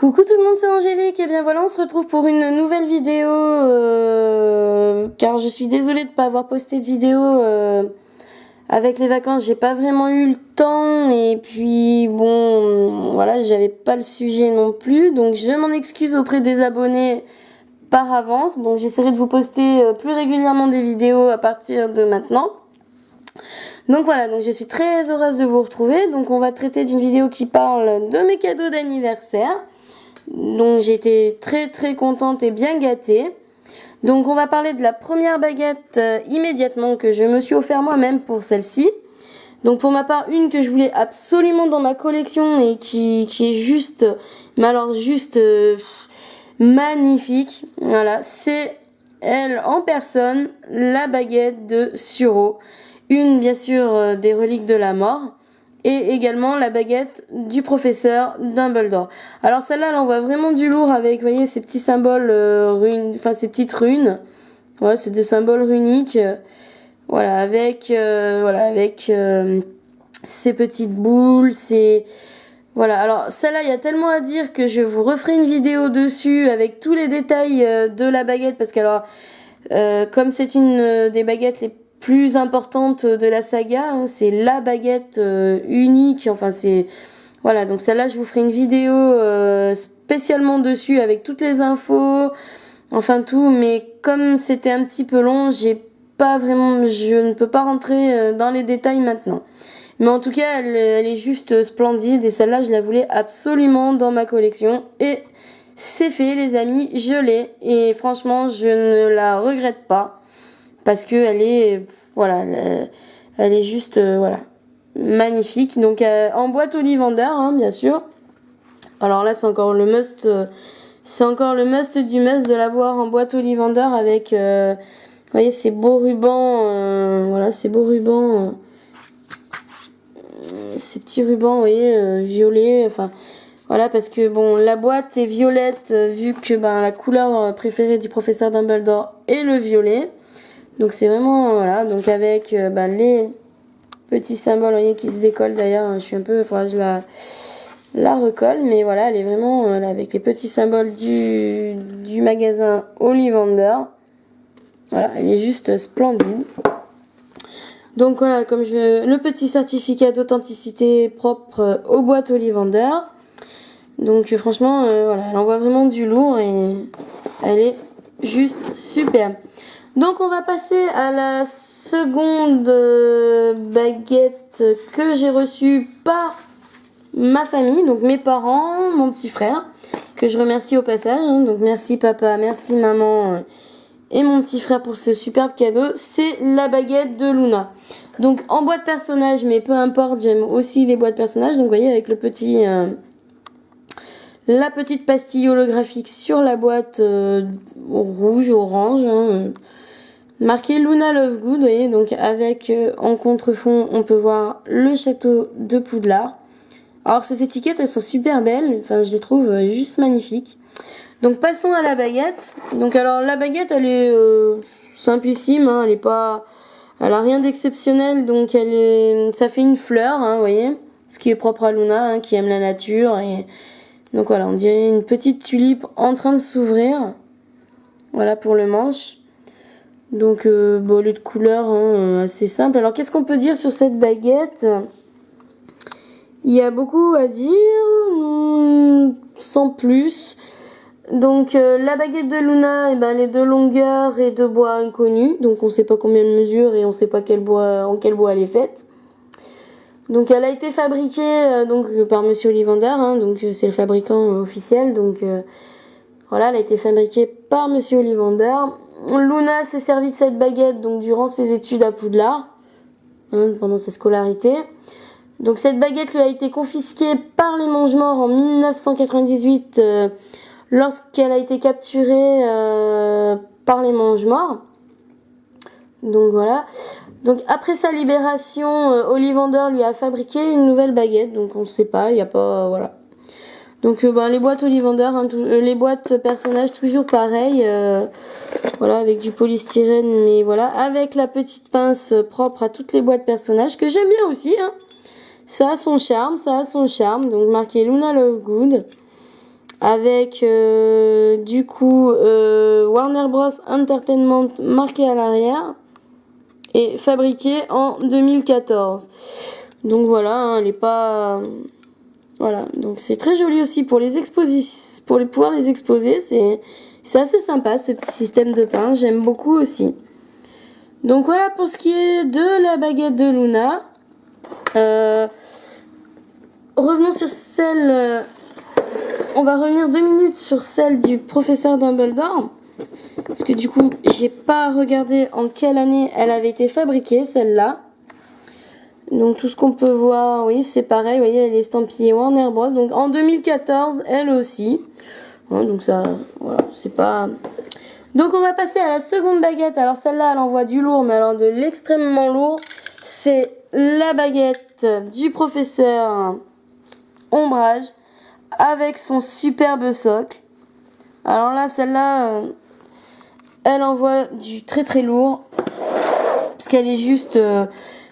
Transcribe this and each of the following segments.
Coucou tout le monde, c'est Angélique, et bien voilà, on se retrouve pour une nouvelle vidéo, car je suis désolée de ne pas avoir posté de vidéo avec les vacances, j'ai pas vraiment eu le temps, et puis bon, voilà, j'avais pas le sujet non plus, donc je m'en excuse auprès des abonnés par avance, donc j'essaierai de vous poster plus régulièrement des vidéos à partir de maintenant. Donc voilà, donc je suis très heureuse de vous retrouver, donc on va traiter d'une vidéo qui parle de mes cadeaux d'anniversaire. Donc j'ai été très contente et bien gâtée. Donc on va parler de la première baguette immédiatement que je me suis offert moi-même pour celle-ci. Donc pour ma part, une que je voulais absolument dans ma collection et qui est juste, mais alors juste magnifique. Voilà, c'est elle en personne, la baguette de Suro. Une bien sûr des reliques de la mort. Et également la baguette du professeur Dumbledore. Alors celle-là, elle envoie vraiment du lourd avec, vous voyez, ces petits symboles runes, enfin ces petites runes. Voilà, c'est des symboles runiques. Voilà, avec ces petites boules, voilà. Alors celle-là, il y a tellement à dire que je vous referai une vidéo dessus avec tous les détails de la baguette, parce que alors, comme c'est une des baguettes les plus importante de la saga, hein, c'est la baguette unique, enfin c'est voilà, donc celle-là je vous ferai une vidéo spécialement dessus avec toutes les infos, enfin tout, mais comme c'était un petit peu long, je ne peux pas rentrer dans les détails maintenant. Mais en tout cas, elle est juste splendide, et celle-là je la voulais absolument dans ma collection, et c'est fait les amis, je l'ai, et franchement je ne la regrette pas. Parce que elle est, voilà, elle est juste, voilà, magnifique. Donc en boîte Ollivander, hein, bien sûr. Alors là, c'est encore le must du must de l'avoir en boîte Ollivander avec, vous voyez, ces beaux rubans, voilà, ces beaux rubans, ces petits rubans, vous voyez, violets, enfin. Voilà, parce que bon, la boîte est violette, vu que la couleur préférée du professeur Dumbledore est le violet. Donc c'est vraiment, voilà, donc avec les petits symboles, vous voyez, qui se décollent d'ailleurs, je suis un peu, il faudra que je la recolle, mais voilà, elle est vraiment avec les petits symboles du magasin Ollivander. Voilà, elle est juste splendide. Donc voilà, le petit certificat d'authenticité propre aux boîtes Ollivander. Donc franchement, voilà, elle envoie vraiment du lourd et elle est juste superbe. Donc on va passer à la seconde baguette que j'ai reçue par ma famille, donc mes parents, mon petit frère, que je remercie au passage. Hein, donc merci papa, merci maman et mon petit frère pour ce superbe cadeau. C'est la baguette de Luna. Donc en boîte personnage, mais peu importe, j'aime aussi les boîtes personnages. Donc vous voyez avec la petite pastille holographique sur la boîte rouge, orange, hein, marqué Luna Lovegood, vous voyez, donc avec en contrefond, on peut voir le château de Poudlard. Alors ces étiquettes, elles sont super belles, enfin je les trouve juste magnifiques. Donc passons à la baguette. Donc alors la baguette, elle est simplissime, hein, elle a rien d'exceptionnel, donc ça fait une fleur, hein, vous voyez, ce qui est propre à Luna, hein, qui aime la nature, et donc voilà, on dirait une petite tulipe en train de s'ouvrir. Voilà pour le manche. Donc, les couleurs assez simple. Alors, qu'est-ce qu'on peut dire sur cette baguette? Il y a beaucoup à dire, sans plus. Donc, la baguette de Luna, elle est de longueur et de bois inconnu. Donc, on ne sait pas combien elle mesure et on ne sait pas en quel bois elle est faite. Donc, elle a été fabriquée par Monsieur Ollivander. Hein, donc, c'est le fabricant officiel. Donc, voilà, elle a été fabriquée par Monsieur Ollivander. Luna s'est servi de cette baguette donc durant ses études à Poudlard, hein, pendant sa scolarité. Donc cette baguette lui a été confisquée par les Mange-Morts en 1998 lorsqu'elle a été capturée par les Mange-Morts. Donc voilà. Donc après sa libération, Ollivander lui a fabriqué une nouvelle baguette. Donc on ne sait pas, il n'y a pas, voilà. Donc les boîtes Ollivander, hein, les boîtes personnages toujours pareil, voilà, avec du polystyrène, mais voilà, avec la petite pince propre à toutes les boîtes personnages que j'aime bien aussi, hein. Ça a son charme, donc marqué Luna Lovegood. avec du coup Warner Bros Entertainment marqué à l'arrière et fabriquée en 2014. Donc voilà, hein, elle est pas voilà, donc c'est très joli aussi pour les expositions, pour pouvoir les exposer, c'est assez sympa ce petit système de pain, j'aime beaucoup aussi. Donc voilà pour ce qui est de la baguette de Luna. Revenons sur celle on va revenir 2 minutes sur celle du professeur Dumbledore. Parce que du coup, j'ai pas regardé en quelle année elle avait été fabriquée, celle-là. Donc tout ce qu'on peut voir, oui, c'est pareil, vous voyez, elle est estampillée Warner Bros. Donc en 2014, elle aussi. Hein, donc ça, voilà, c'est pas... Donc on va passer à la seconde baguette. Alors celle-là, elle envoie du lourd, mais alors de l'extrêmement lourd. C'est la baguette du professeur Ombrage avec son superbe socle. Alors là, celle-là, elle envoie du très très lourd parce qu'elle est juste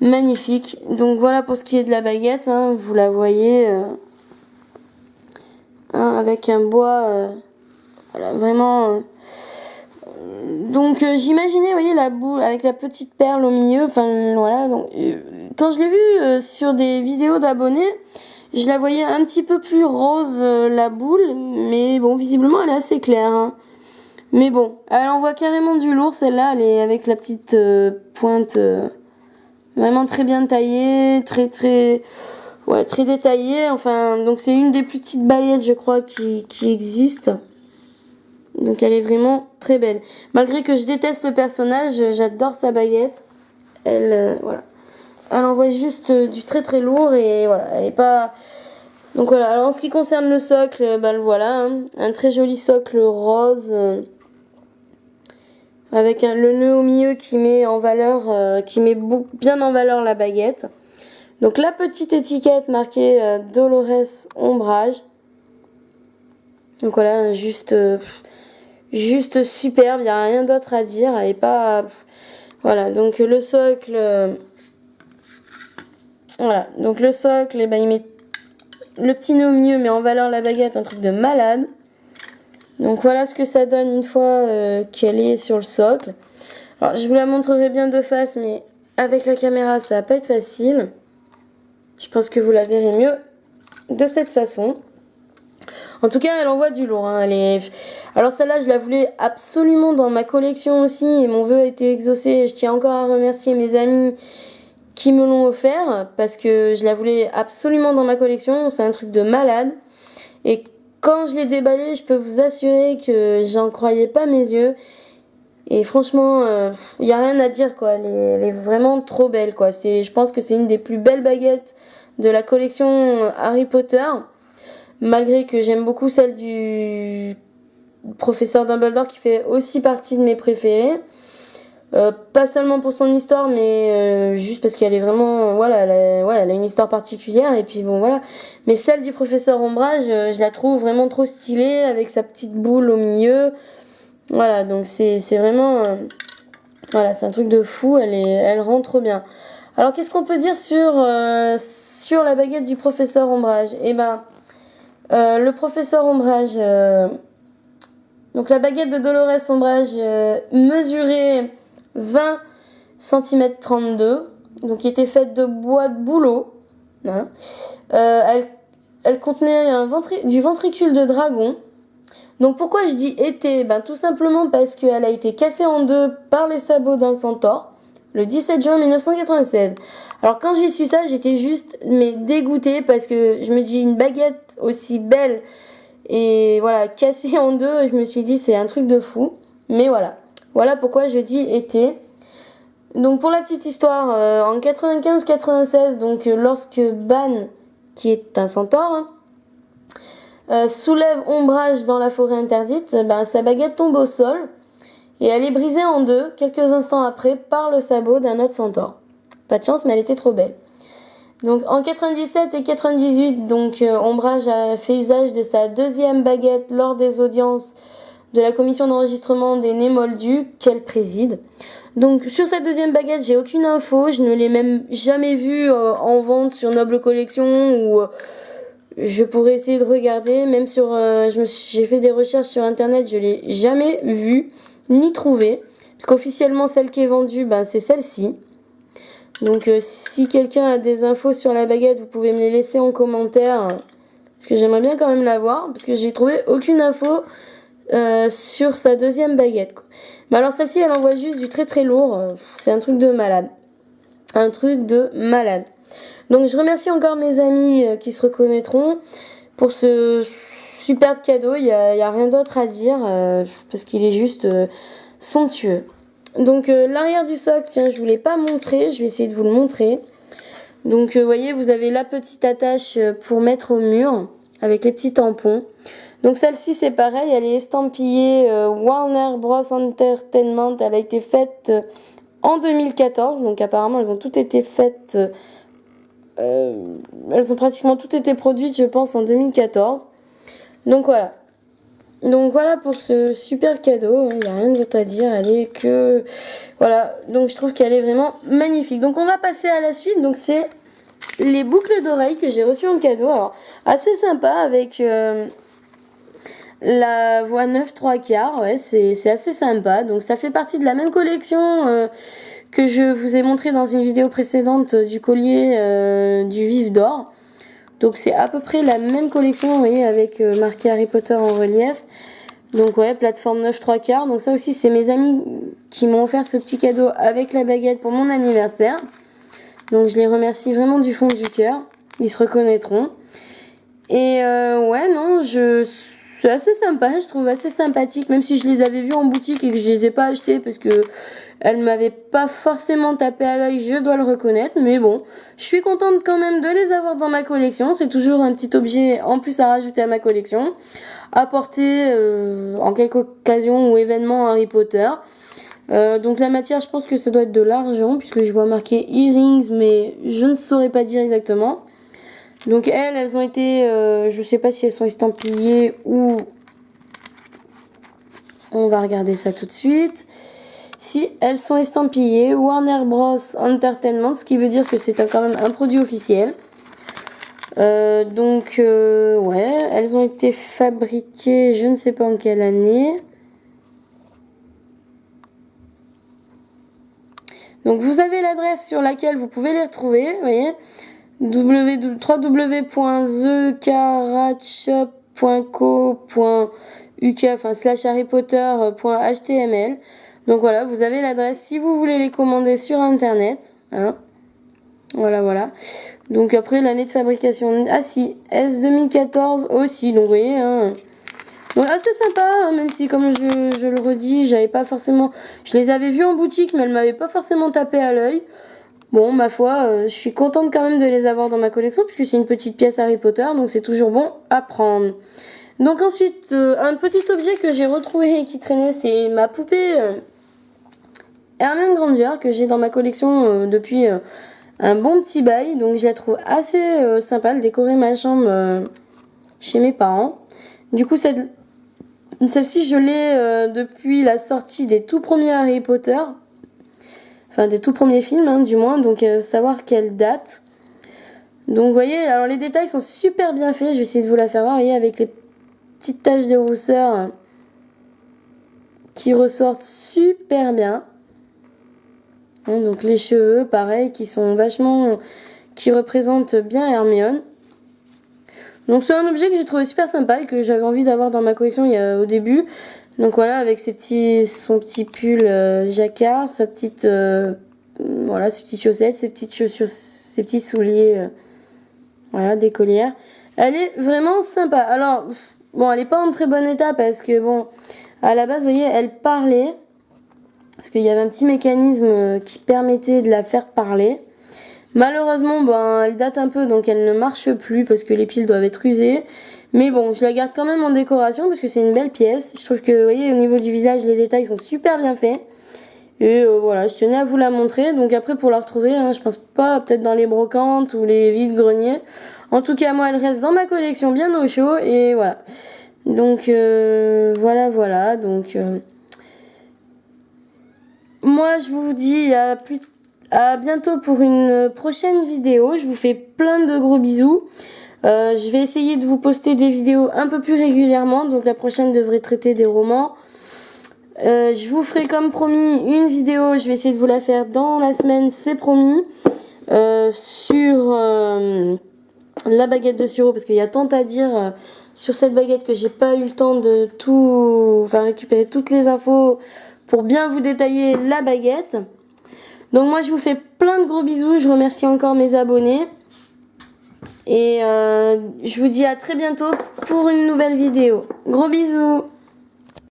magnifique. Donc voilà pour ce qui est de la baguette, hein, vous la voyez hein, avec un bois voilà, vraiment donc j'imaginais, vous voyez, la boule avec la petite perle au milieu, enfin voilà, donc quand je l'ai vue sur des vidéos d'abonnés, je la voyais un petit peu plus rose la boule, mais bon, visiblement elle est assez claire, hein. Mais bon, elle envoie carrément du lourd, celle-là, elle est avec la petite pointe vraiment très bien taillée, ouais, très détaillée, enfin, donc c'est une des plus petites baguettes, je crois, qui existent. Donc elle est vraiment très belle. Malgré que je déteste le personnage, j'adore sa baguette. Elle, voilà. Elle envoie juste du très très lourd et voilà, elle est pas... Donc voilà, alors en ce qui concerne le socle, ben le voilà, hein, un très joli socle rose avec le nœud au milieu qui met en valeur, bien en valeur la baguette. Donc la petite étiquette marquée Dolores Ombrage. Donc voilà, juste superbe, il n'y a rien d'autre à dire, elle est pas... Voilà, donc le socle... Voilà, donc le socle, eh ben, il met le petit nœud au milieu, mais en valeur la baguette, un truc de malade. Donc voilà ce que ça donne une fois qu'elle est sur le socle. Alors je vous la montrerai bien de face, mais avec la caméra ça va pas être facile. Je pense que vous la verrez mieux de cette façon. En tout cas, elle envoie du lourd, hein. Alors celle-là, je la voulais absolument dans ma collection aussi, et mon vœu a été exaucé. Je tiens encore à remercier mes amis qui me l'ont offert, parce que je la voulais absolument dans ma collection. C'est un truc de malade. Et quand je l'ai déballée, je peux vous assurer que j'en croyais pas mes yeux. Et franchement, il n'y a rien à dire, quoi. Elle est vraiment trop belle, quoi. Je pense que c'est une des plus belles baguettes de la collection Harry Potter. Malgré que j'aime beaucoup celle du professeur Dumbledore qui fait aussi partie de mes préférées. Pas seulement pour son histoire, mais juste parce qu'elle est vraiment... Voilà, elle a une histoire particulière. Et puis bon, voilà. Mais celle du professeur Ombrage, je la trouve vraiment trop stylée avec sa petite boule au milieu. Voilà, donc c'est vraiment... voilà, c'est un truc de fou. Elle rend trop bien. Alors, qu'est-ce qu'on peut dire sur la baguette du professeur Ombrage? Eh ben... le professeur Ombrage, donc la baguette de Dolores Ombrage mesurait 20 cm 32, donc qui était faite de bois de bouleau. Hein. Elle contenait du ventricule de dragon. Donc pourquoi je dis été? Ben, tout simplement parce qu'elle a été cassée en deux par les sabots d'un centaure le 17 juin 1996. Alors quand j'ai su ça, j'étais juste dégoûtée parce que je me dis une baguette aussi belle et voilà, cassée en deux, je me suis dit c'est un truc de fou. Mais voilà pourquoi je dis été. Donc pour la petite histoire, en 95-96, donc lorsque Ban, qui est un centaure, soulève Ombrage dans la forêt interdite, ben, sa baguette tombe au sol. Et elle est brisée en deux, quelques instants après, par le sabot d'un autre centaure. Pas de chance, mais elle était trop belle. Donc en 97 et 98, donc Ombrage a fait usage de sa deuxième baguette lors des audiences de la commission d'enregistrement des Nés Moldus qu'elle préside. Donc sur cette deuxième baguette, j'ai aucune info, je ne l'ai même jamais vue en vente sur Noble Collection Je pourrais essayer de regarder, même sur, j'ai fait des recherches sur internet, je l'ai jamais vue ni trouvée, parce qu'officiellement celle qui est vendue, ben c'est celle-ci. Donc si quelqu'un a des infos sur la baguette, vous pouvez me les laisser en commentaire, parce que j'aimerais bien quand même la voir, parce que j'ai trouvé aucune info sur sa deuxième baguette, quoi. Mais alors celle-ci, elle envoie juste du très très lourd, c'est un truc de malade. Un truc de malade. Donc je remercie encore mes amis qui se reconnaîtront pour ce superbe cadeau. Il y a rien d'autre à dire parce qu'il est juste somptueux. Donc l'arrière du socle, tiens, je vous l'ai pas montré, je vais essayer de vous le montrer. Donc vous voyez, vous avez la petite attache pour mettre au mur avec les petits tampons. Donc celle-ci c'est pareil, elle est estampillée Warner Bros Entertainment, elle a été faite en 2014, donc apparemment elles ont toutes été faites, elles ont pratiquement toutes été produites je pense en 2014. Donc voilà pour ce super cadeau, il n'y a rien d'autre à dire, elle est que... Voilà, donc je trouve qu'elle est vraiment magnifique. Donc on va passer à la suite, donc c'est les boucles d'oreilles que j'ai reçues en cadeau. Alors assez sympa avec... la voix 9 3/4, ouais, c'est assez sympa. Donc ça fait partie de la même collection que je vous ai montré dans une vidéo précédente du collier du Vif d'Or. Donc c'est à peu près la même collection, vous voyez, avec marqué Harry Potter en relief. Donc ouais, plateforme 9 3/4. Donc ça aussi, c'est mes amis qui m'ont offert ce petit cadeau avec la baguette pour mon anniversaire. Donc je les remercie vraiment du fond du cœur. Ils se reconnaîtront. Et ouais, non, c'est assez sympa, je trouve assez sympathique, même si je les avais vus en boutique et que je les ai pas achetés parce que elles m'avaient pas forcément tapé à l'œil, je dois le reconnaître, mais bon, je suis contente quand même de les avoir dans ma collection, c'est toujours un petit objet en plus à rajouter à ma collection, à porter en quelque occasion ou événement Harry Potter. Donc la matière, je pense que ça doit être de l'argent, puisque je vois marqué earrings, mais je ne saurais pas dire exactement. Donc elles ont été, je sais pas si elles sont estampillées ou... On va regarder ça tout de suite. Si elles sont estampillées Warner Bros Entertainment, ce qui veut dire que c'est quand même un produit officiel. Donc ouais, elles ont été fabriquées, je ne sais pas en quelle année. Donc vous avez l'adresse sur laquelle vous pouvez les retrouver, vous voyez, www.thecaratshop.co.uk, enfin /harrypotter.html. Donc voilà, vous avez l'adresse si vous voulez les commander sur internet, hein. Voilà. Donc après l'année de fabrication, ah si, S 2014 aussi, donc vous voyez, hein. Donc assez sympa, hein, même si comme je le redis, j'avais pas forcément, je les avais vus en boutique, mais elles m'avaient pas forcément tapé à l'œil. Bon, ma foi, je suis contente quand même de les avoir dans ma collection, puisque c'est une petite pièce Harry Potter, donc c'est toujours bon à prendre. Donc ensuite, un petit objet que j'ai retrouvé et qui traînait, c'est ma poupée Hermione Granger, que j'ai dans ma collection depuis un bon petit bail. Donc je la trouve assez sympa, elle décorait ma chambre chez mes parents. Du coup, celle-ci, je l'ai depuis la sortie des tout premiers Harry Potter. Enfin, des tout premiers films, hein, du moins. Donc, savoir quelle date. Donc, vous voyez, alors les détails sont super bien faits. Je vais essayer de vous la faire voir, vous voyez, avec les petites taches de rousseur qui ressortent super bien. Hein, donc, les cheveux, pareil, qui sont vachement... qui représentent bien Hermione. Donc, c'est un objet que j'ai trouvé super sympa et que j'avais envie d'avoir dans ma collection au début. Donc voilà, avec son petit pull jacquard, sa petite voilà, ses petites chaussettes, ses petites chaussures, ses petits souliers, voilà, d'écolière. Elle est vraiment sympa. Alors bon, elle est pas en très bon état parce que bon, à la base, vous voyez, elle parlait parce qu'il y avait un petit mécanisme qui permettait de la faire parler. Malheureusement, ben, elle date un peu, donc elle ne marche plus parce que les piles doivent être usées. Mais bon, je la garde quand même en décoration parce que c'est une belle pièce. Je trouve que, vous voyez, au niveau du visage, les détails sont super bien faits. Et voilà, je tenais à vous la montrer. Donc après, pour la retrouver, hein, je pense pas, peut-être dans les brocantes ou les vides-greniers. En tout cas, moi, elle reste dans ma collection bien au chaud. Et voilà. Donc, voilà. Donc, moi, je vous dis à bientôt pour une prochaine vidéo. Je vous fais plein de gros bisous. Je vais essayer de vous poster des vidéos un peu plus régulièrement, donc la prochaine devrait traiter des romans. Je vous ferai comme promis une vidéo, je vais essayer de vous la faire dans la semaine, c'est promis, sur la baguette de Suro, parce qu'il y a tant à dire sur cette baguette que j'ai pas eu le temps de récupérer toutes les infos pour bien vous détailler la baguette. Donc moi je vous fais plein de gros bisous, je remercie encore mes abonnés. Et je vous dis à très bientôt pour une nouvelle vidéo. Gros bisous!